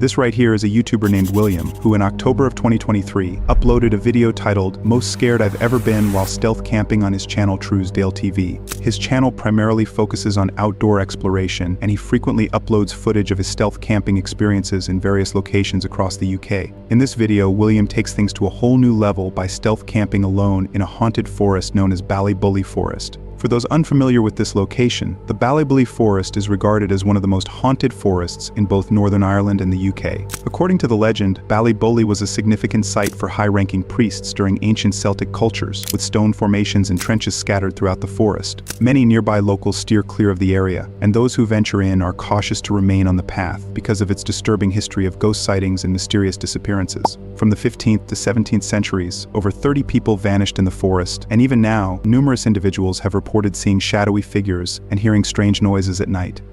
This right here is a YouTuber named William, who in October of 2023 uploaded a video titled "Most Scared I've Ever Been While Stealth Camping" on his channel Truesdale TV. His channel primarily focuses on outdoor exploration, and he frequently uploads footage of his stealth camping experiences in various locations across the UK. In this video, William takes things to a whole new level by stealth camping alone in a haunted forest known as Ballybully Forest. For those unfamiliar with this location, the Ballybully Forest is regarded as one of the most haunted forests in both Northern Ireland and the UK. According to the legend, Ballybully was a significant site for high-ranking priests during ancient Celtic cultures, with stone formations and trenches scattered throughout the forest. Many nearby locals steer clear of the area, and those who venture in are cautious to remain on the path because of its disturbing history of ghost sightings and mysterious disappearances. From the 15th to 17th centuries, over 30 people vanished in the forest, and even now, numerous individuals have reported seeing shadowy figures and hearing strange noises at night.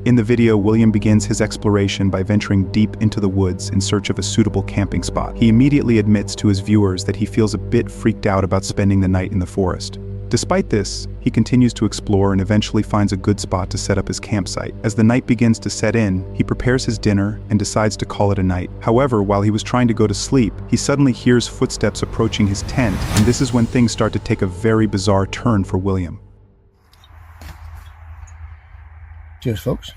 In the video, William begins his exploration by venturing deep into the woods in search of a suitable camping spot. He immediately admits to his viewers that he feels a bit freaked out about spending the night in the forest. Despite this, he continues to explore and eventually finds a good spot to set up his campsite. As the night begins to set in, he prepares his dinner and decides to call it a night. However, while he was trying to go to sleep, he suddenly hears footsteps approaching his tent, and this is when things start to take a very bizarre turn for William. Cheers, folks.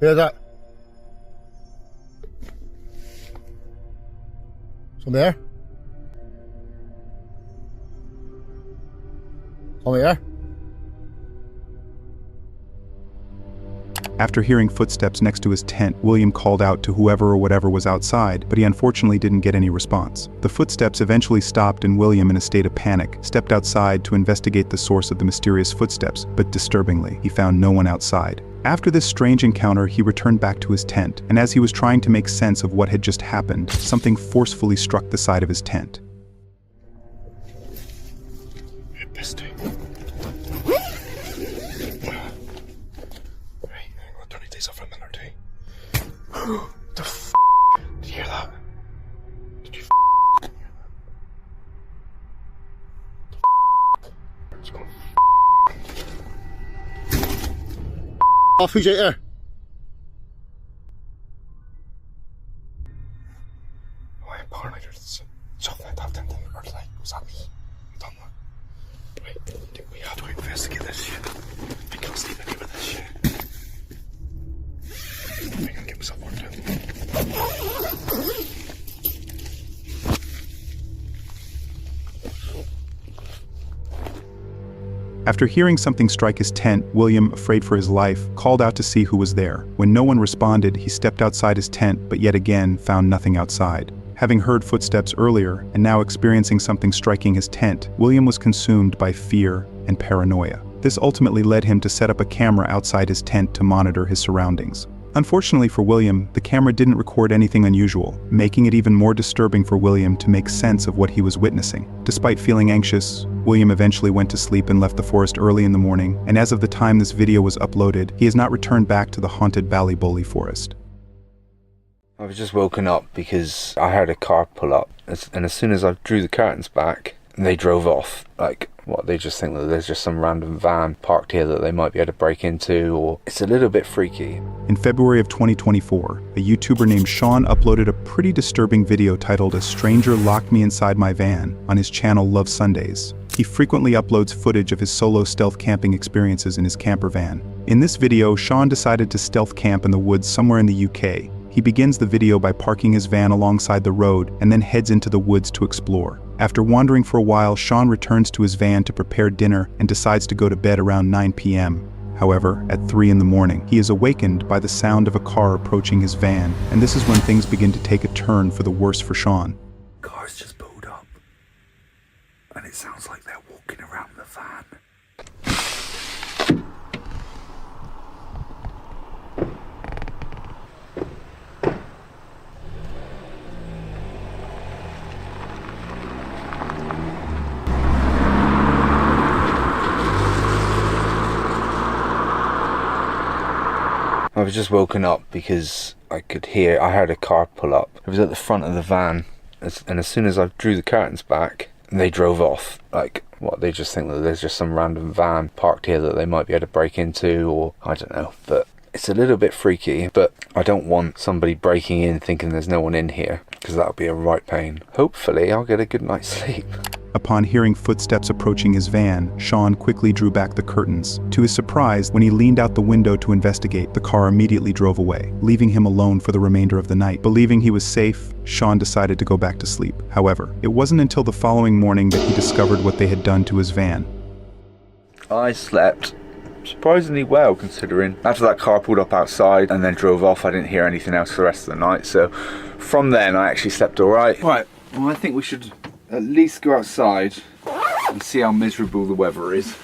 Hear that? Something there? Something there? After hearing footsteps next to his tent, William called out to whoever or whatever was outside, but he unfortunately didn't get any response. The footsteps eventually stopped, and William, in a state of panic, stepped outside to investigate the source of the mysterious footsteps, but disturbingly, he found no one outside. After this strange encounter, he returned back to his tent, and as he was trying to make sense of what had just happened, something forcefully struck the side of his tent. The f***? Did you hear that? Did you It's going off, who's out there? Oh, I'm paranoid. There's something like that. Or like, was that me? I don't know. Right, I think we have to investigate this shit. I can't sleep any with this shit. I'm gonna get myself worked out. After hearing something strike his tent, William, afraid for his life, called out to see who was there. When no one responded, he stepped outside his tent, but yet again found nothing outside. Having heard footsteps earlier, and now experiencing something striking his tent, William was consumed by fear and paranoia. This ultimately led him to set up a camera outside his tent to monitor his surroundings. Unfortunately for William, the camera didn't record anything unusual, making it even more disturbing for William to make sense of what he was witnessing. Despite feeling anxious, William eventually went to sleep and left the forest early in the morning, and as of the time this video was uploaded, he has not returned back to the haunted Ballybully Forest. I was just woken up because I heard a car pull up, and as soon as I drew the curtains back, they drove off. Like, what, they just think that there's just some random van parked here that they might be able to break into, or it's a little bit freaky. In February of 2024, a YouTuber named Sean uploaded a pretty disturbing video titled "A Stranger Locked Me Inside My Van" on his channel Love Sundays. He frequently uploads footage of his solo stealth camping experiences in his camper van. In this video, Sean decided to stealth camp in the woods somewhere in the UK. He begins the video by parking his van alongside the road and then heads into the woods to explore. After wandering for a while, Sean returns to his van to prepare dinner and decides to go to bed around 9 p.m. However, at 3 in the morning, he is awakened by the sound of a car approaching his van, and this is when things begin to take a turn for the worse for Sean. Cars just pulled up, and it sounds like they're walking around the van. I was just woken up because I heard a car pull up. It was at the front of the van, and as soon as I drew the curtains back, they drove off. Like, what, they just think that there's just some random van parked here that they might be able to break into, or I don't know. But it's a little bit freaky, but I don't want somebody breaking in thinking there's no one in here, because that would be a right pain. Hopefully I'll get a good night's sleep. Upon hearing footsteps approaching his van, Sean quickly drew back the curtains. To his surprise, when he leaned out the window to investigate, the car immediately drove away, leaving him alone for the remainder of the night. Believing he was safe, Sean decided to go back to sleep. However, it wasn't until the following morning that he discovered what they had done to his van. I slept surprisingly well, considering after that car pulled up outside and then drove off, I didn't hear anything else for the rest of the night. So from then I actually slept all right. Right, well, I think we should at least go outside and see how miserable the weather is.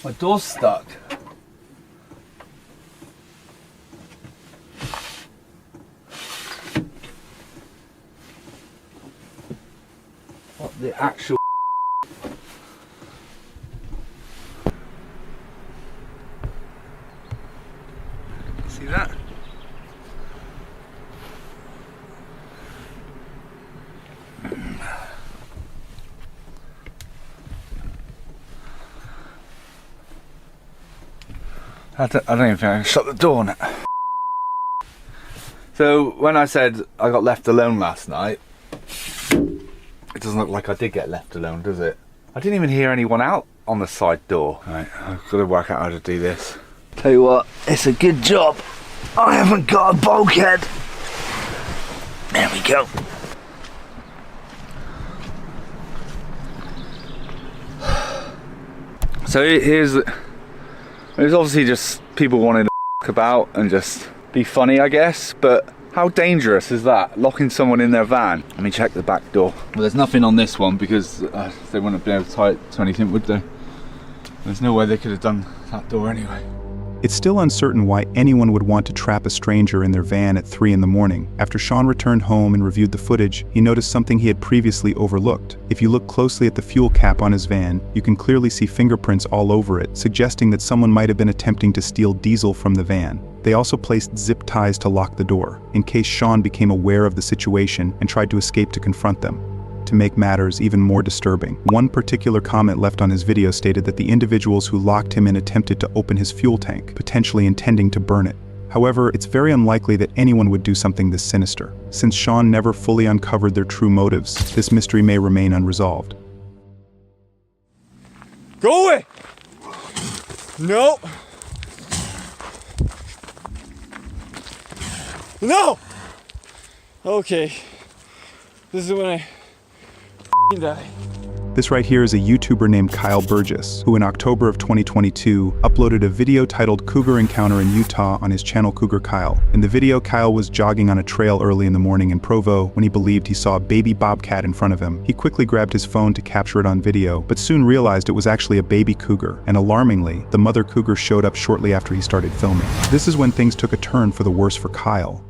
My door's stuck. What the actual see that? I don't even think I can shut the door now. So when I said I got left alone last night, it doesn't look like I did get left alone, does it? I didn't even hear anyone out on the side door. Right, I've got to work out how to do this. Tell you what, it's a good job I haven't got a bulkhead. There we go. So there's obviously just people wanting to f*** about and just be funny, I guess, but how dangerous is that, locking someone in their van? Let me check the back door. Well, there's nothing on this one because they wouldn't have been able to tie it to anything, would they? There's no way they could have done that door anyway. It's still uncertain why anyone would want to trap a stranger in their van at 3 in the morning. After Sean returned home and reviewed the footage, he noticed something he had previously overlooked. If you look closely at the fuel cap on his van, you can clearly see fingerprints all over it, suggesting that someone might have been attempting to steal diesel from the van. They also placed zip ties to lock the door, in case Sean became aware of the situation and tried to escape to confront them. To make matters even more disturbing, one particular comment left on his video stated that the individuals who locked him in attempted to open his fuel tank, potentially intending to burn it. However, it's very unlikely that anyone would do something this sinister. Since Sean never fully uncovered their true motives, this mystery may remain unresolved. Go away! No! No! Okay. This is when I die. This right here is a YouTuber named Kyle Burgess, who in October of 2022 uploaded a video titled Cougar Encounter in Utah on his channel Cougar Kyle. In the video, Kyle was jogging on a trail early in the morning in Provo when he believed he saw a baby bobcat in front of him. He quickly grabbed his phone to capture it on video, but soon realized it was actually a baby cougar, and alarmingly, the mother cougar showed up shortly after he started filming. This is when things took a turn for the worse for Kyle.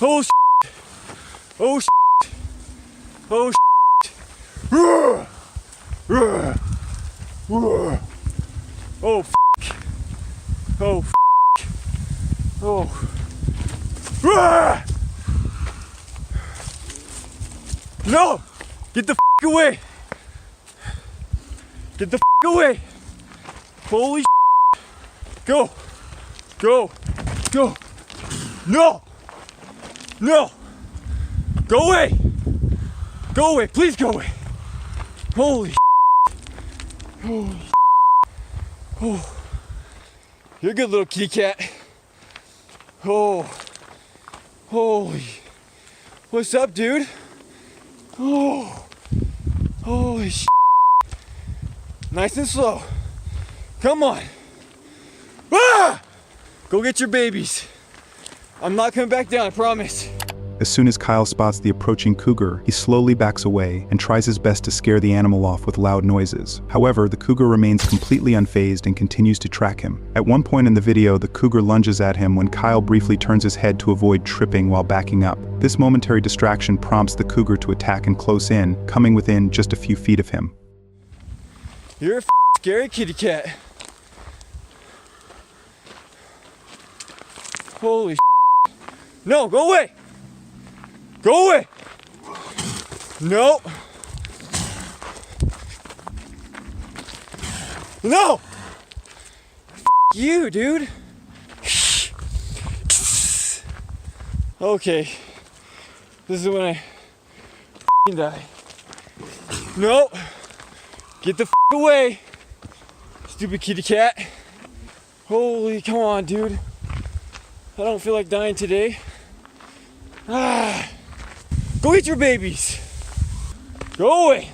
Oh shit! Oh shit! Oh shit! Oh f***! Oh f***! Oh! No! Get the f*** away! Get the f*** away! Holy shit! Go! Go! Go! No! No! Go away! Go away! Please go away! Holy shit! Holy shit! Oh. You're a good little kitty cat. Oh. Holy. What's up, dude? Oh. Holy shit. Nice and slow. Come on. Ah! Go get your babies. I'm not coming back down, I promise. As soon as Kyle spots the approaching cougar, he slowly backs away and tries his best to scare the animal off with loud noises. However, the cougar remains completely unfazed and continues to track him. At one point in the video, the cougar lunges at him when Kyle briefly turns his head to avoid tripping while backing up. This momentary distraction prompts the cougar to attack and close in, coming within just a few feet of him. You're a scary kitty cat. Holy no, go away! Go away! No! No! You, dude! Okay. This is when I die. No! Get the away! Stupid kitty cat. Holy, come on, dude. I don't feel like dying today. Go eat your babies. Go away.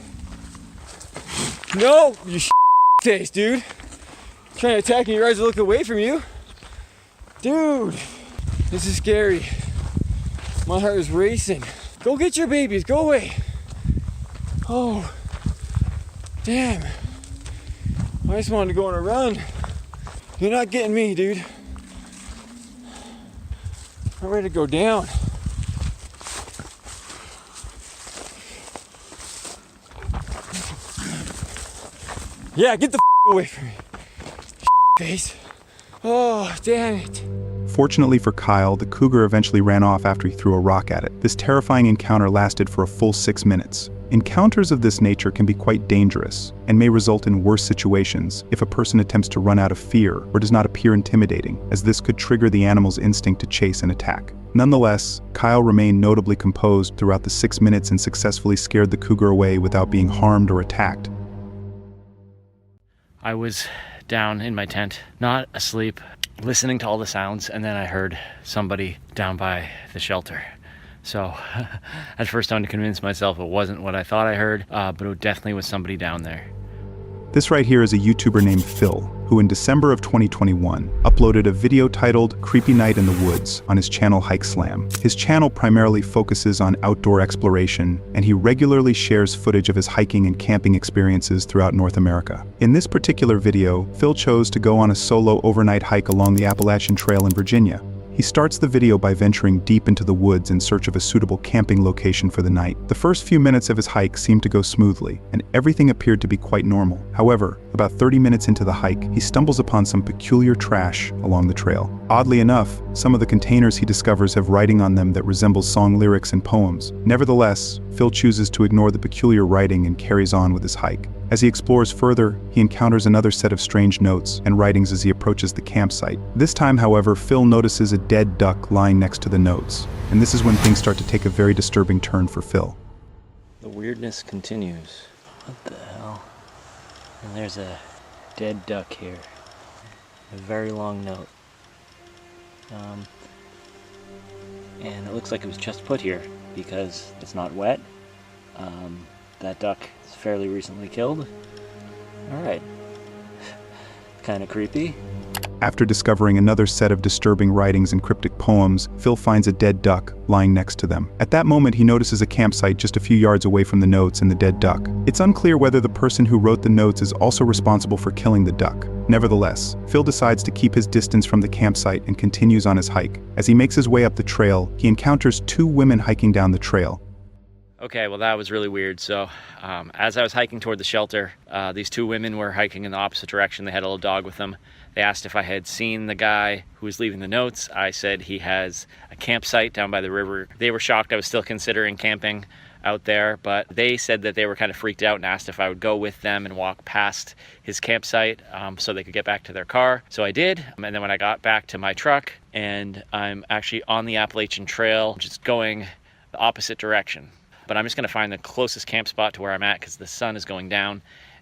No, you face, dude. Trying to attack me, you guys look away from you. Dude, this is scary. My heart is racing. Go get your babies, go away. Oh, damn. I just wanted to go on a run. You're not getting me, dude. I'm ready to go down. Yeah, get the away from me. Face. Oh, damn it. Fortunately for Kyle, the cougar eventually ran off after he threw a rock at it. This terrifying encounter lasted for a full 6 minutes. Encounters of this nature can be quite dangerous and may result in worse situations if a person attempts to run out of fear or does not appear intimidating, as this could trigger the animal's instinct to chase and attack. Nonetheless, Kyle remained notably composed throughout the 6 minutes and successfully scared the cougar away without being harmed or attacked. I was down in my tent, not asleep, listening to all the sounds, and then I heard somebody down by the shelter. So at first I had to convince myself it wasn't what I thought I heard, but it definitely was somebody down there. This right here is a YouTuber named Phil, who in December of 2021 uploaded a video titled Creepy Night in the Woods on his channel Hike Slam. His channel primarily focuses on outdoor exploration, and he regularly shares footage of his hiking and camping experiences throughout North America. In this particular video, Phil chose to go on a solo overnight hike along the Appalachian Trail in Virginia. He starts the video by venturing deep into the woods in search of a suitable camping location for the night. The first few minutes of his hike seemed to go smoothly, and everything appeared to be quite normal. However, about 30 minutes into the hike, he stumbles upon some peculiar trash along the trail. Oddly enough, some of the containers he discovers have writing on them that resembles song lyrics and poems. Nevertheless, Phil chooses to ignore the peculiar writing and carries on with his hike. As he explores further, he encounters another set of strange notes and writings as he approaches the campsite. This time, however, Phil notices a dead duck lying next to the notes, and this is when things start to take a very disturbing turn for Phil. The weirdness continues. What the hell? And there's a dead duck here. A very long note. And it looks like it was just put here because it's not wet. That duck is fairly recently killed. Alright. Kind of creepy. After discovering another set of disturbing writings and cryptic poems, Phil finds a dead duck lying next to them. At that moment, he notices a campsite just a few yards away from the notes and the dead duck. It's unclear whether the person who wrote the notes is also responsible for killing the duck. Nevertheless, Phil decides to keep his distance from the campsite and continues on his hike. As he makes his way up the trail, he encounters two women hiking down the trail. Okay, well that was really weird. So as I was hiking toward the shelter, these two women were hiking in the opposite direction. They had a little dog with them. They asked if I had seen the guy who was leaving the notes. I said he has a campsite down by the river. They were shocked I was still considering camping out there, but they said that they were kind of freaked out and asked if I would go with them and walk past his campsite so they could get back to their car. So I did, and then when I got back to my truck, and I'm actually on the Appalachian Trail, just going the opposite direction. But I'm just going to find the closest camp spot to where I'm at because the sun is going down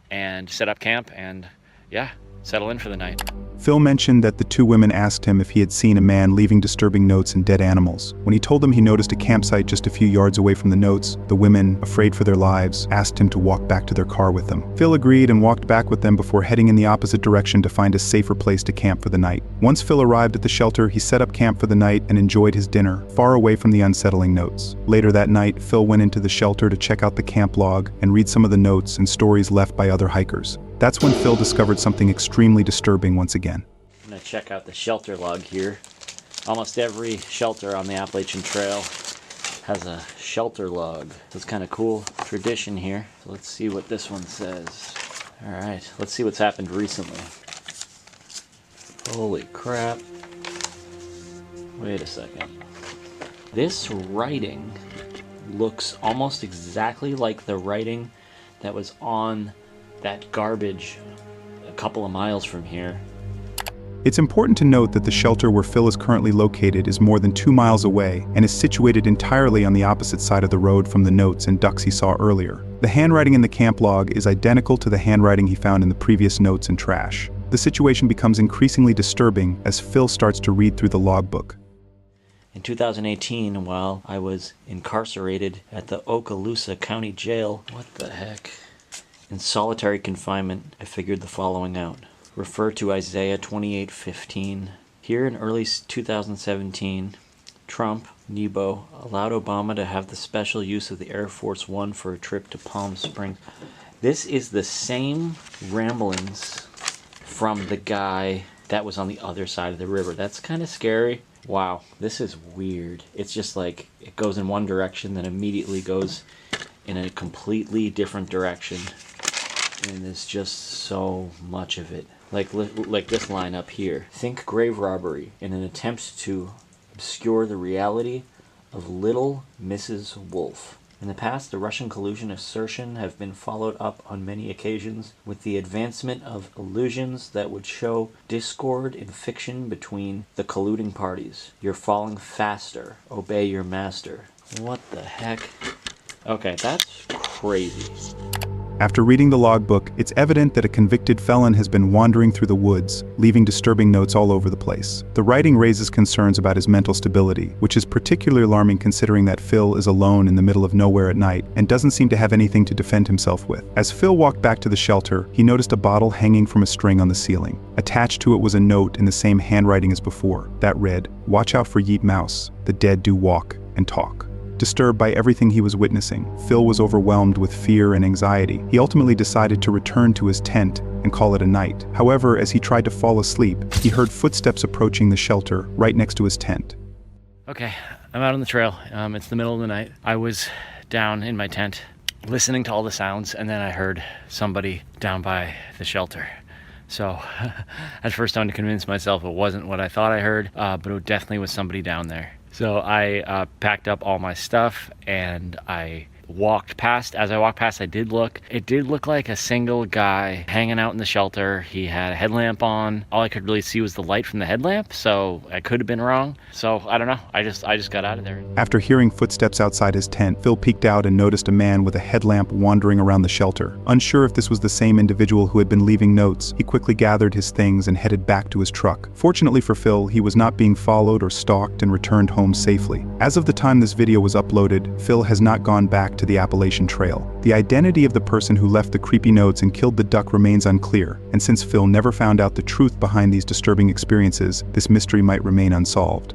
and set up camp and, yeah, settle in for the night. Phil mentioned that the two women asked him if he had seen a man leaving disturbing notes and dead animals. When he told them he noticed a campsite just a few yards away from the notes, the women, afraid for their lives, asked him to walk back to their car with them. Phil agreed and walked back with them before heading in the opposite direction to find a safer place to camp for the night. Once Phil arrived at the shelter, he set up camp for the night and enjoyed his dinner, far away from the unsettling notes. Later that night, Phil went into the shelter to check out the camp log and read some of the notes and stories left by other hikers. That's when Phil discovered something extremely disturbing once again. I'm gonna check out the shelter log here. Almost every shelter on the Appalachian Trail has a shelter log. It's kind of cool tradition here. So let's see what this one says. All right, let's see what's happened recently. Holy crap. Wait a second. This writing looks almost exactly like the writing that was on that garbage a couple of miles from here. It's important to note that the shelter where Phil is currently located is more than 2 miles away and is situated entirely on the opposite side of the road from the notes and ducks he saw earlier. The handwriting in the camp log is identical to the handwriting he found in the previous notes and trash. The situation becomes increasingly disturbing as Phil starts to read through the logbook. In 2018, while I was incarcerated at the Okaloosa County Jail, what the heck? In solitary confinement, I figured the following out. Refer to Isaiah 28:15. Here in early 2017, Trump, Nebo, allowed Obama to have the special use of the Air Force One for a trip to Palm Springs. This is the same ramblings from the guy that was on the other side of the river. That's kind of scary. Wow, this is weird. It's just like it goes in one direction, then immediately goes in a completely different direction. And there's just so much of it. Like this line up here. Think grave robbery in an attempt to obscure the reality of little Mrs. Wolf. In the past, the Russian collusion assertion have been followed up on many occasions with the advancement of illusions that would show discord in fiction between the colluding parties. You're falling faster. Obey your master. What the heck? Okay, that's crazy. After reading the logbook, it's evident that a convicted felon has been wandering through the woods, leaving disturbing notes all over the place. The writing raises concerns about his mental stability, which is particularly alarming considering that Phil is alone in the middle of nowhere at night and doesn't seem to have anything to defend himself with. As Phil walked back to the shelter, he noticed a bottle hanging from a string on the ceiling. Attached to it was a note in the same handwriting as before, that read, "Watch out for Yeet Mouse, the dead do walk and talk." Disturbed by everything he was witnessing, Phil was overwhelmed with fear and anxiety. He ultimately decided to return to his tent and call it a night. However, as he tried to fall asleep, he heard footsteps approaching the shelter right next to his tent. Okay, I'm out on the trail. It's the middle of the night. I was down in my tent listening to all the sounds, and then I heard somebody down by the shelter. So at first I had to convince myself it wasn't what I thought I heard, but it definitely was somebody down there. So I packed up all my stuff and I walked past. As I walked past, I did look. It did look like a single guy hanging out in the shelter. He had a headlamp on. All I could really see was the light from the headlamp, so I could have been wrong. So I don't know. I just got out of there. After hearing footsteps outside his tent, Phil peeked out and noticed a man with a headlamp wandering around the shelter. Unsure if this was the same individual who had been leaving notes, he quickly gathered his things and headed back to his truck. Fortunately for Phil, he was not being followed or stalked and returned home safely. As of the time this video was uploaded, Phil has not gone back to the Appalachian Trail. The identity of the person who left the creepy notes and killed the duck remains unclear, and since Phil never found out the truth behind these disturbing experiences, this mystery might remain unsolved.